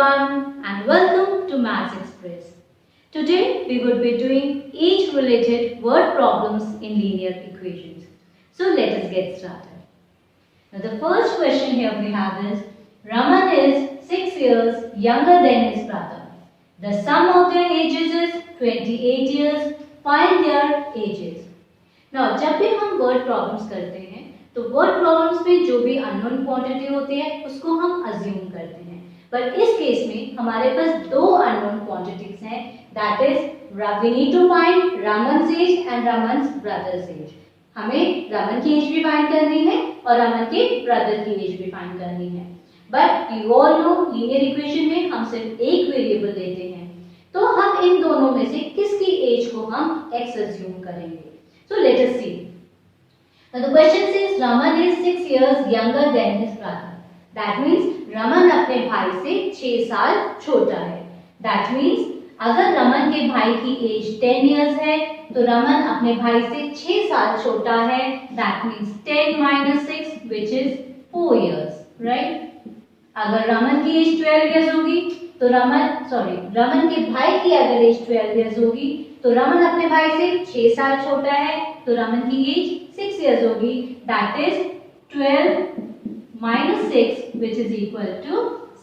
everyone and welcome to Maths Express. Today we would be doing age related word problems in linear equations. So let us get started. Now the first question here we have is Raman is 6 years younger than his brother. The sum of their ages is 28 years. Find their ages. Now जब भी हम word problems करते हैं तो word problems में जो भी unknown quantity होती है उसको हम अज्यूम करते हैं, पर इस केस में हमारे पास दो अननोन क्वांटिटीज हैं, that is we need to find Raman's age and Raman's brother's age. हमें रामन की एज भी फाइंड करनी है और रामन के ब्रदर की एज भी फाइंड करनी है. But you all know linear equation में हम सिर्फ एक वेरिएबल लेते हैं, तो हम इन दोनों में से किसकी एज को हम x अज्यूम करेंगे. So let us see. Now the question says Raman is 6 years younger than his brother. That means Raman अपने भाई से 6 साल छोटा है. That means अगर रमन के भाई की एज 10 years है तो रमन अपने भाई से 6 साल छोटा है. That means 10 minus 6 which is 4 years, right? अगर रमन की एज 12 years होगी तो रमन के भाई की अगर एज 12 years होगी तो रमन अपने भाई से 6 साल छोटा है तो रमन की एज 6 years होगी. That is 12 minus 6 which is equal to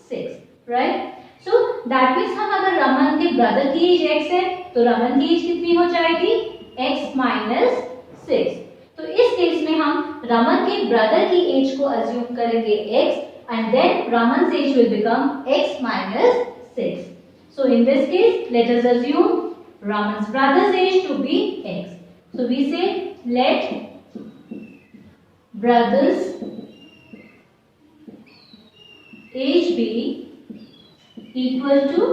6, right? So that means हम अगर रमन के ब्रदर की एज x है तो रमन की एज कितनी हो जाएगी x minus 6. तो इस केस में हम रमन के ब्रदर की एज को अज्यूम करेंगे x and then Raman's age will become x minus 6. So in this case let us assume Raman's brother's age to be x. So we say let brother's age be equal to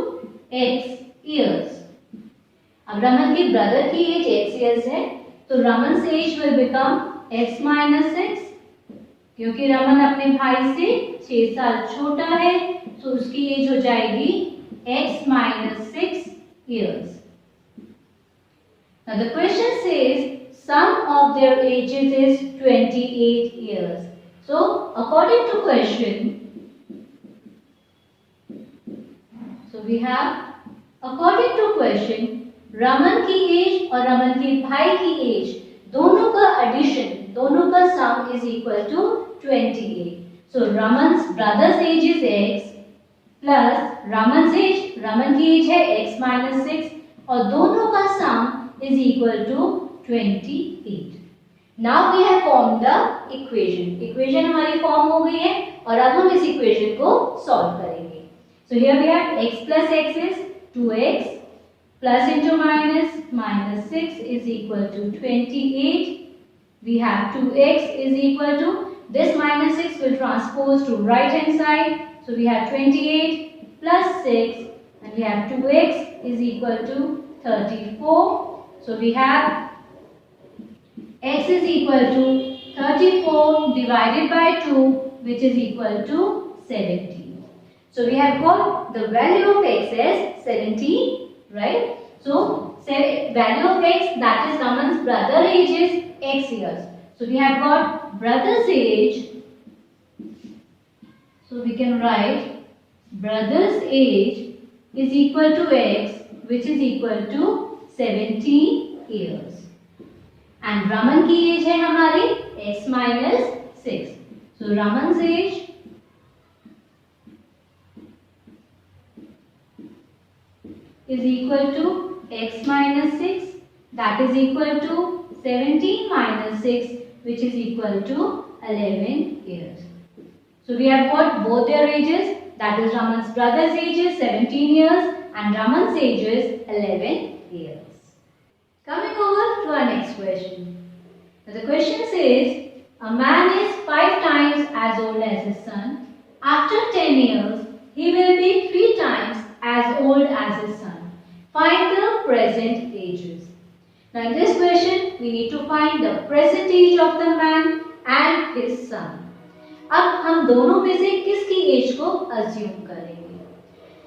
x years. अब रमन के brother की as x years है तो Raman's age will become x minus 6. क्योंकि रमन अपने भाई से 6 साल छोटा है तो उसकी एज हो जाएगी x minus 6 years. Now the question says sum of their ages is 28 years. So according to question, we have according to question Raman की एज और रमन के भाई की एज दोनों का एडिशन, दोनों का sum is equal to 28. So Raman's brother's age is x plus Raman's age, Raman की एज है x minus 6 और दोनों का sum is equal to 28. Now we have form the equation. Equation हमारी फॉर्म हो गई है और अब हम इस इक्वेशन को सॉल्व करेंगे. So here we have x plus x is 2x plus into minus 6 is equal to 28. We have 2x is equal to this minus 6 will transpose to right hand side. So we have 28 plus 6 and we have 2x is equal to 34. So we have x is equal to 34 divided by 2 which is equal to 17. So we have got the value of x as 17, right? So value of x, that is Raman's brother age is x years. So we have got brother's age. So we can write brother's age is equal to x which is equal to 17 years. And Raman की age है हमारी x minus 6. So Raman's age is equal to x minus 6, that is equal to 17 minus 6 which is equal to 11 years. So we have got both their ages, that is Raman's brother's age is 17 years and Raman's age is 11 years. Coming over to our next question. Now the question says a man is 5 times as old as his son. After 10 years he will be 3 times as old as his son. Find the present ages. Now in this question we need to find the present age of the man and his son. अब हम दोनों में से किसकी as को assume करेंगे.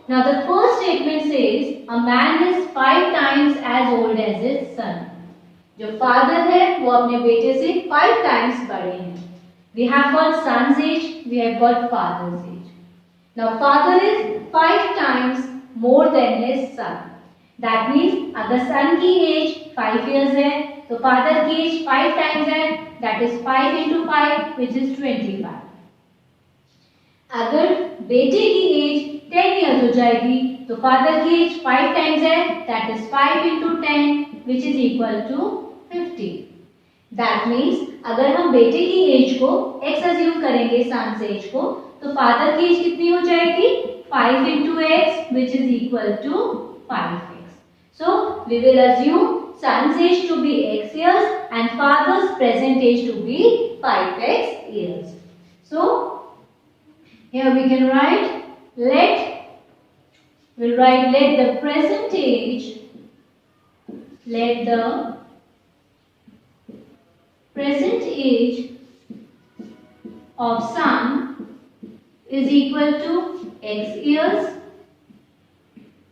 Now the first statement says a man is 5 times as old as his son. जो father है वो अपने बेटे से 5 times बड़े हैं. We have got son's age, we have got father's age. Now father is 5 times more than his son. That means अगर son की age 5 years है तो father की age 5 times है, that is 5 into 5 which is 25. अगर बेटे की as 10 years हो जाएगी तो फादर की एज 5 times है, that is 5 into 10 which is equal to 50. That means अगर हम बेटे की एज को x assume करेंगे son's एज को तो फादर की एज कितनी हो जाएगी 5 into x which is equal to 5x. So we will assume son's age to be x years and father's present age to be 5x years. So here we can write let the present age of son is equal to x years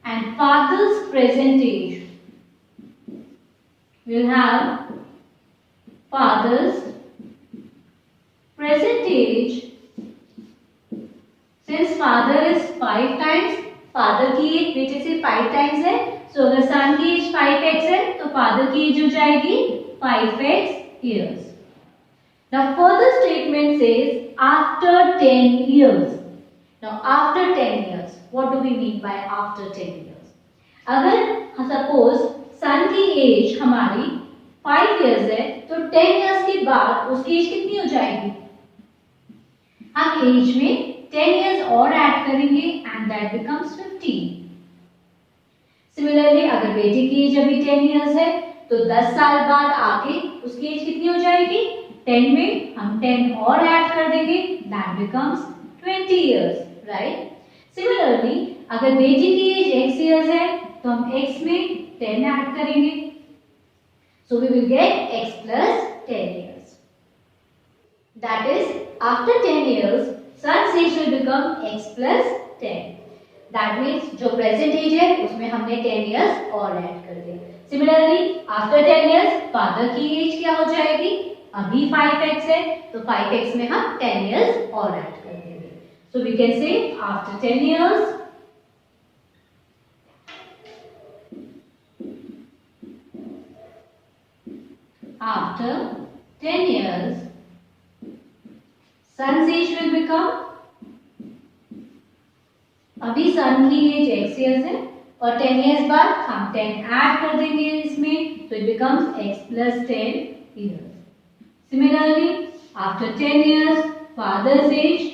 and father's present age will have father's present age. Since father is 5 times, father की as बेटे से 5 times है, so अगर son की as 5x है तो father की age हो जाएगी 5x years. Now further statement says after 10 years. Now after 10 years, what do we mean by after 10 years? अगर suppose son की एज हमारी 5 years है तो 10 years के बाद उसकी एज कितनी हो जाएगी? हम एज में 10 years और ऐड करेंगे and that becomes 50. Similarly अगर बेटे की एज अभी 10 years है तो 10 साल बाद आके उसकी एज कितनी हो जाएगी? 10 में हम 10 और ऐड कर देंगे, that becomes 20 years, right? Similarly अगर बेटे की एज x years है तो हम x में 10 ऐड करेंगे, so we will get x plus 10 years. That is after 10 years son's age will become x plus 10. That means जो present age है उसमें हमने 10 years और ऐड कर दिया. Similarly after 10 years father की एज क्या हो जाएगी? अभी 5x है तो 5x में हम 10 years और ऐड कर देंगे. So we can say after 10 years son's age will become, अभी सन की एज x years है और 10 years बाद हम 10 ऐड कर देंगे इसमें, so it becomes x plus 10 years. Similarly after 10 years father's age,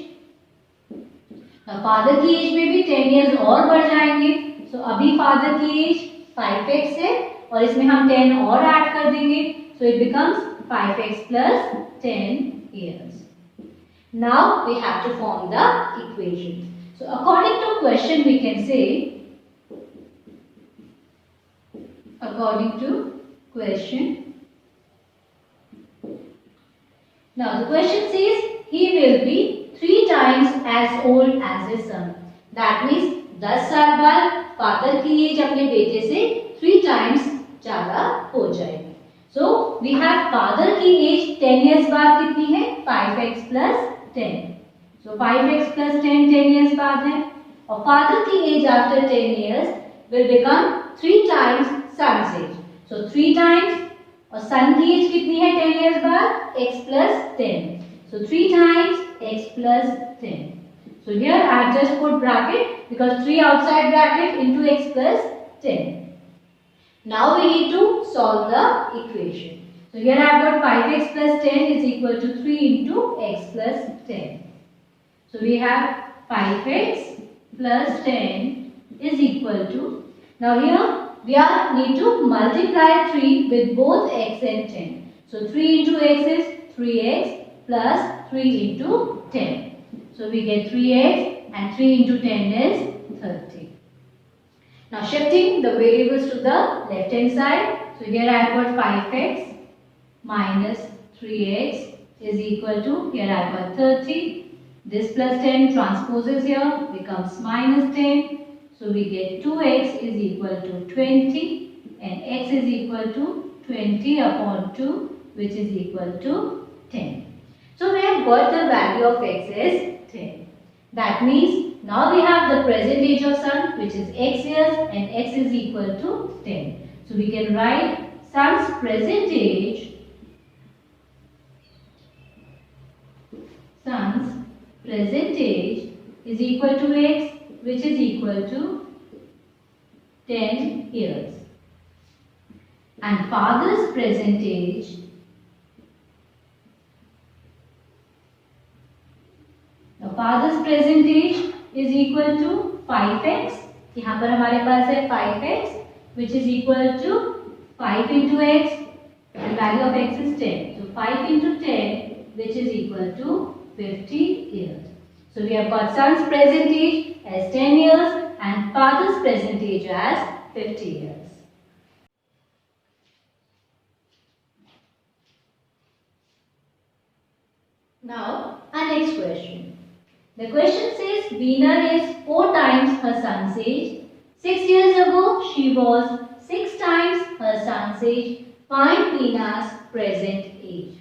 father की एज में भी 10 years और बढ़ जाएंगे, so अभी फादर की एज 5x है और इसमें हम 10 और ऐड कर देंगे, so it becomes 5x plus 10 years. Now we have to form the equation. So according to question we can say, according to question, now the question says he will be 3 times as old as his son. That means 10 साल बाद father की as अपने बेटे से 3 times ज़्यादा हो जाएगी. So we have father की एज 10 years बाद कितनी है? 5x plus 10. So 5x plus 10 years बाद है और father की as after 10 years will become 3 times son's age. So 3 times और son की एज कितनी है 10 years बाद? x plus 10. So 3 times x plus 10. So here I have just put bracket because 3 outside bracket into x plus 10. Now we need to solve the equation. So here I have got 5x plus 10 is equal to 3 into x plus 10. So we have 5x plus 10 is equal to, now here we need to multiply 3 with both x and 10. So 3 into x is 3x plus 3 into 10. So we get 3x and 3 into 10 is 30. Now shifting the variables to the left hand side. So here I have got 5x minus 3x is equal to, here I have got 30. This plus 10 transposes here becomes minus 10. So we get 2x is equal to 20 and x is equal to 20 upon 2 which is equal to 10. So we have got the value of x as 10. That means now we have the present age of sun, which is x years, and x is equal to 10. So we can write sun's present age, is equal to x, which is equal to 10 years. And father's present age is equal to 5x. यहाँ पर हमारे पास है 5x, which is equal to 5 into x, and value of x is 10. So 5 into 10, which is equal to 50 years. So we have got son's present age as 10 years and father's present age as 50 years. Now, our next question. The question says Veena is 4 times her son's age. 6 years ago, she was 6 times her son's age. Find Veena's present age.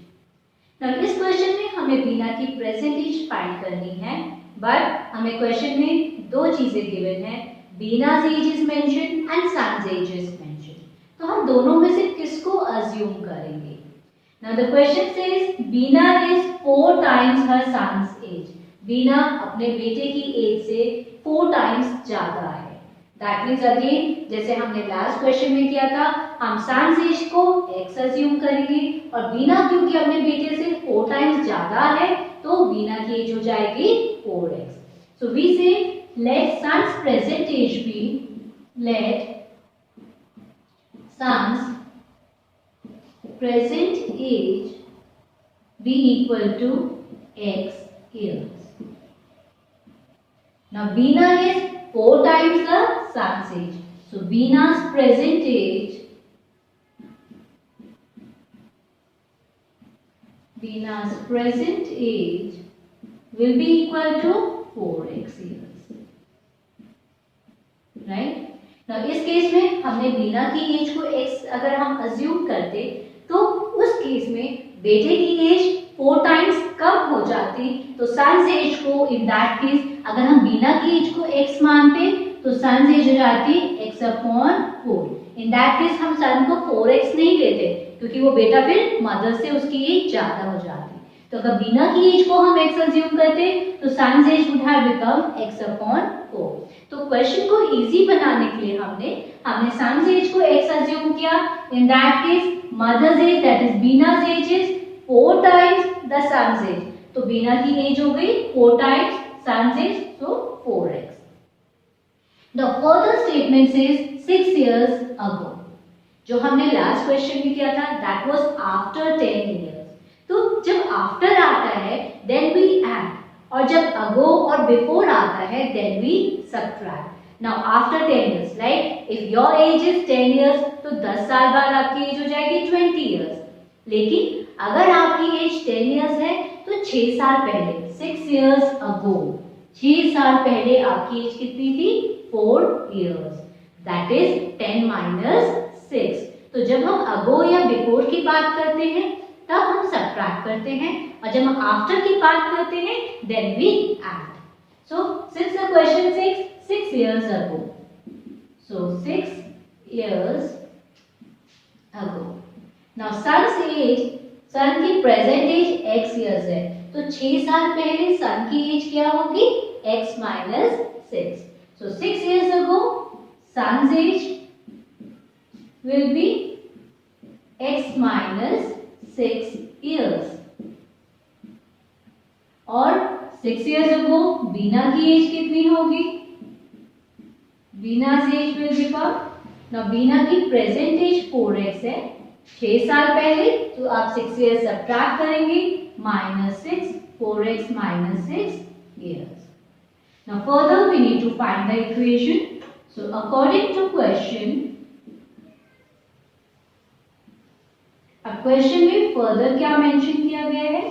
Now, इस question में हमें वीना की present as find करनी है, but हमें question में दो चीजें गिवन है, Veena's age is mention and son's age is mention. तो हम दोनों में से किसको अज्यूम करेंगे? Now the question says Veena is 4 times her son's age. Veena अपने बेटे की एज से 4 टाइम्स ज्यादा है. दैट मीन्स अगेन जैसे हमने लास्ट क्वेश्चन में किया था, हम सन्स एज को x अज्यूम करेंगे और वीना क्योंकि अपने बेटे से 4 टाइम्स ज्यादा है तो वीना की एज हो जाएगी 4x. So we say let sons present age be equal to x years. Now Veena is 4 times the sun's age. So Veena's present age will be equal to 4x years. Right? Now इस case में हमने वीना की as को x अगर हम assume करते तो उस केस में बेटे की एज 4 टाइम्स कम हो जाती, तो सन्स एज को इन दैट केस अगर हम वीना की एज को x मानते तो सन्स एज हो जाती x upon 4. In that case हम सन को 4x नहीं लेते क्योंकि वो बेटा फिर मदर से उसकी एज ज्यादा हो जाती. तो अगर वीना की एज को हम x अज्यूम करते तो son's age would have become x upon 4. तो क्वेश्चन को इजी बनाने के लिए हमने सन्स एज को x अज्यूम किया. In that case mother's age that is Veena's age is 4 times the son's age. तो वीना की एज हो गई 4 times son's age, so 4x. The further statement says 6 years ago. जो हमने लास्ट क्वेश्चन में किया था that was after 10 years. तो जब after आता है then we add, और जब ago और before आता है then we subtract. Now after 10 years, like if your age is 10 years तो 10 साल बाद आपकी एज हो जाएगी 20 years. लेकिन अगर आपकी एज 10 years है तो 6 साल पहले 6 years ago 6 साल पहले आपकी एज कितनी थी? 4 years. That is 10 minus 6. तो जब हम ago या before की बात करते हैं तब हम subtract करते हैं, और जब हम after की बात करते हैं then we add. So since the question says 6 years ago, so 6 years ago. Now sun's age, सन की प्रेजेंट एज x years है, तो 6 साल पहले सन की एज क्या होगी? x minus 6. So 6 years ago sun's age will be x minus 6 years. और 6 years ago Veena की एज कितनी होगी? Veena's age will become, now Veena की प्रेजेंट एज 4x है, 6 साल पहले, तो आप 6 years सब्ट्रैक्ट करेंगे, -6, 4x minus 6 years. Now further we need to find the equation. So according to question, अब क्वेश्चन में फर्दर क्या मेंशन किया गया है?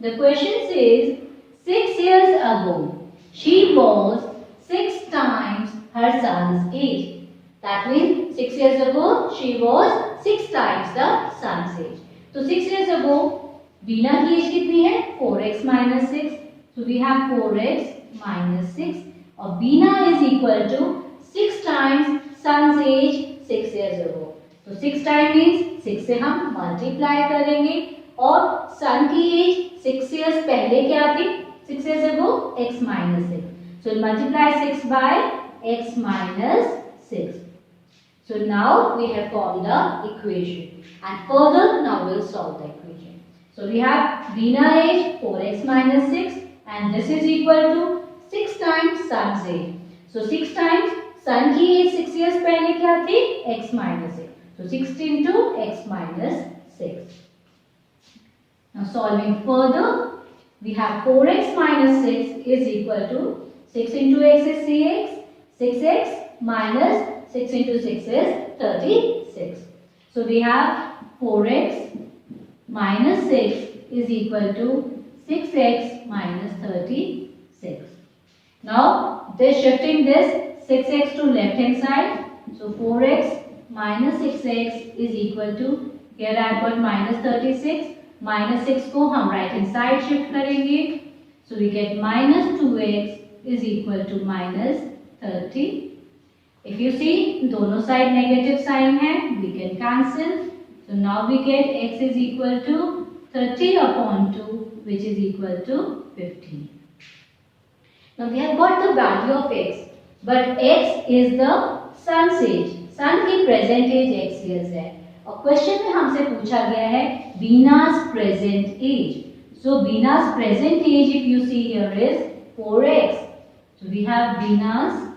The question says 6 years ago she was 6 times her son's age. That means 6 years ago she was 6 times the son's age. तो 6 years ago Veena की age कितनी है? 4x minus 6. So we have 4x minus 6 और बीना is equal to 6 times son's age 6 years ago. तो 6 time means 6 से हम multiply करेंगे और सन की एज 6 years पहले क्या थी 6 years ago x minus 6. So multiply 6 by x minus 6. So now we have formed the equation and further now we'll solve the equation. So we have Veena age 4x minus 6 and this is equal to 6 times son's age. So 6 times son की age 6 years पहले क्या थी x minus 6. So 6 into x minus 6. Now solving further, we have 4x minus 6 is equal to 6 into x is 6x, 6x minus 6 into 6 is 36. So we have 4x minus 6 is equal to 6x minus 36. Now this shifting this 6x to left hand side. So 4x minus 6x is equal to, here I have got minus 36. Minus 6 को हम right hand side shift करेंगे. So we get minus 2x is equal to minus 30. If you see दोनों side negative sign है, we can cancel. So now we get x is equal to 30 upon 2 which is equal to 15. Now we have got the value of x, but x is the son's age. Son की present age x years है. और question में हमसे पूछा गया है Beena's present age. So Beena's present age if you see here is 4x. So we have Beena's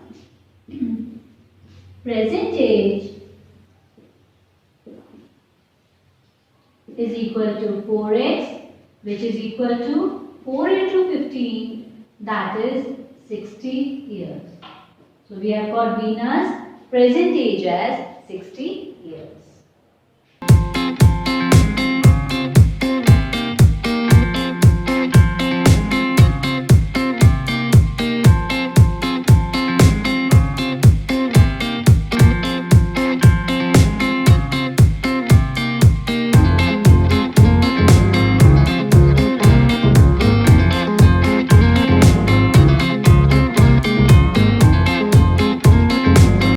present age is equal to 4x which is equal to 4 into 15 that is 60 years. So we have got Beena's present age as 60 years.